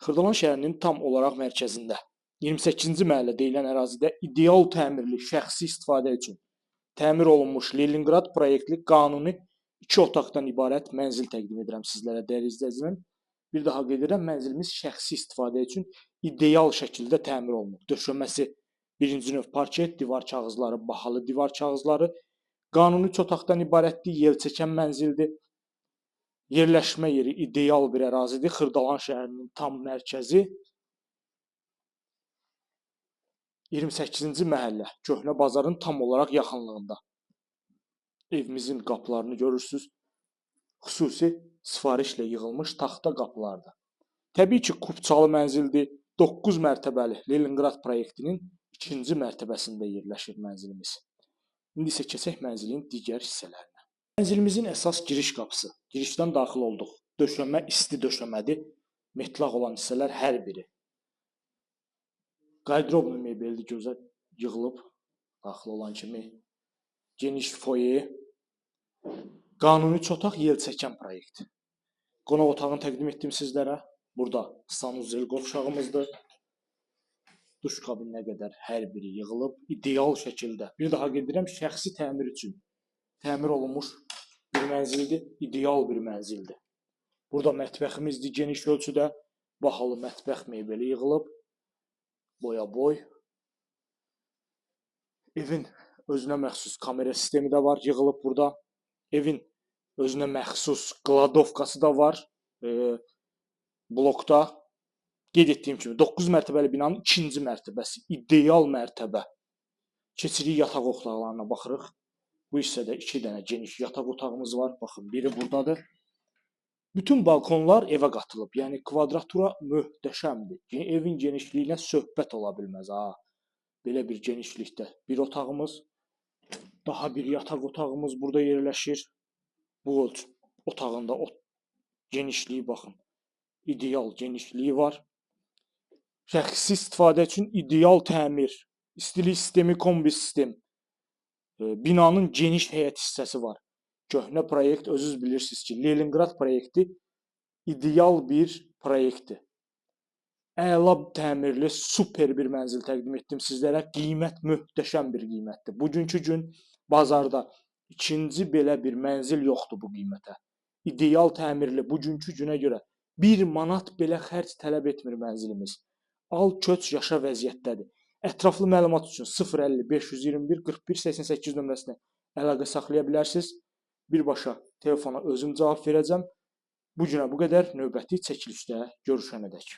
Xırdalan şəhərinin tam olaraq mərkəzində 28-ci məhəllə deyilən ərazidə ideal təmirli şəxsi istifadə üçün təmir olunmuş Leningrad proyektli qanuni 2 otaqdan ibarət mənzil təqdim edirəm sizlərə dəyərli izləyicilər. Bir daha qeyd edirəm, mənzilimiz şəxsi istifadə üçün ideal şəkildə təmir olunub. Döşəməsi birinci növ parket, divar kağızları, bahalı divar kağızları, qanuni 3 otaqdan ibarətdir, yelçəkən mənzildir. Yerləşmə yeri ideal bir ərazidir. Xırdalan şəhərinin tam mərkəzi 28-ci məhəllə, Köhnə bazarın tam olaraq yaxınlığında. Evimizin qapılarını görürsüz. Xüsusi sifarişlə yığılmış taxta qapılardır. Təbii ki, kubçalı mənzildir. 9 mərtəbəli Leningrad proyektinin 2-ci mərtəbəsində yerləşir mənzilimiz. İndi isə keçək mənzilin digər hissələrinə. Mənzilimizin əsas giriş qapısı. Girişdən daxil olduq. Döşəmə isti döşəmədir. Metlaq olan hissələr hər biri. Qardırob mebeli gözəl yığılıb daxil olan kimi. Geniş foyer. Qanuni 3 otaq yelçəkən proyekt. Qonaq otağını təqdim etdim sizlərə. Burada sanuzel qovşağımızdır. Duş kabininə qədər hər biri yığılıb ideal şəkildə. Bir daha qeyd edirəm, şəxsi təmir üçün təmir olunmuş bir mənzildir, ideal bir mənzildir. Burada mətbəximizdir, geniş ölçüdə bahalı mətbəx mebeli yığılıb. Boya-boy. Evin özünə məxsus kamera sistemi də var, yığılıb burada. Evin özünə məxsus qladovkası da var. Blokda qeyd etdiyim kimi 9 mərtəbəli binanın 2-ci mərtəbəsi, ideal mərtəbə. Keçirik yataq otaqlarına baxırıq. Bu hissədə 2 dənə geniş yataq otağımız var. Baxın, biri buradadır. Bütün balkonlar evə qatılıb. Yəni kvadratura möhtəşəmdir. Evin genişliyinə söhbət ola bilməz ha. Belə bir genişlikdə bir otağımız, daha bir yataq otağımız burada yerləşir. Bu otağında genişliyi baxın. İdeal genişliyi var. Şəxsi istifadə üçün ideal təmir, istilik sistemi, kombi sistem. Binanın geniş həyət hissəsi var. Köhnə proyekt, özünüz bilirsiniz ki, Leningrad proyekti ideal bir proyektdir. Əla təmirli, super bir mənzil təqdim etdim sizlərə. Qiymət möhtəşəm bir qiymətdir. Bugünkü gün bazarda ikinci belə bir mənzil yoxdur bu qiymətə. İdeal təmirli, bugünkü günə görə 1 manat belə xərc tələb etmir mənzilimiz. Al, köç, yaşa vəziyyətdədir. Ətraflı məlumat üçün 050 521 41 88 nömrəsinə əlaqə saxlaya bilərsiniz. Birbaşa telefona özüm cavab verəcəm. Bu günə bu qədər, növbəti çəkilişdə görüşənədək.